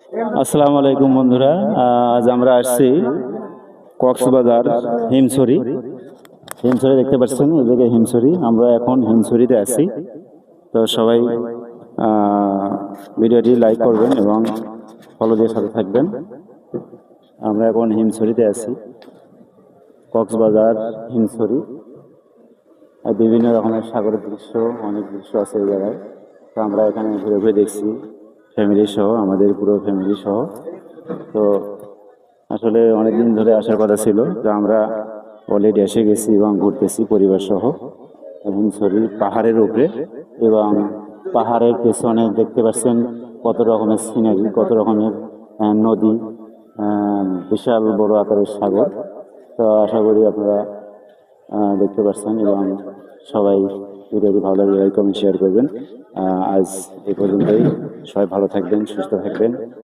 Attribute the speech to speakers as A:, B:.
A: আসসালামু আলাইকুম বন্ধুরা। আজ আমরা আসছি কক্সবাজার হিমছড়ি। হিমছড়ি দেখতে পাচ্ছেন, এদিকে হিমছড়ি। আমরা এখন হিমছড়িতে আছি। তো সবাই ভিডিওটি লাইক করবেন এবং ফলো দিয়ে সাথে থাকবেন। আমরা এখন হিমছড়িতে আছি, কক্সবাজার হিমছড়ি। বিভিন্ন রকমের সাগরের দৃশ্য, অনেক দৃশ্য আছে এই জায়গায়। তো আমরা এখানে ঘুরে ঘুরে দেখছি ফ্যামিলি সহ, আমাদের পুরো ফ্যামিলি সহ। তো আসলে অনেকদিন ধরে আসার কথা ছিল, তো আমরা অলরেডি এসে গেছি এবং ঘুরতেছি পরিবার সহ হিমছড়ি পাহাড়ের উপরে। এবং পাহাড়ের পেছনে দেখতে পাচ্ছেন কত রকমের সিনারি, কত রকমের নদী, বিশাল বড় আকারের সাগর। তো আশা করি আপনারা দেখতে পাচ্ছেন এবং সবাই ভিডিওটি ভালো লাগলে লাইক কমেন্ট শেয়ার করবেন। আজ এই পর্যন্তই। সবাই ভালো থাকবেন, সুস্থ থাকবেন।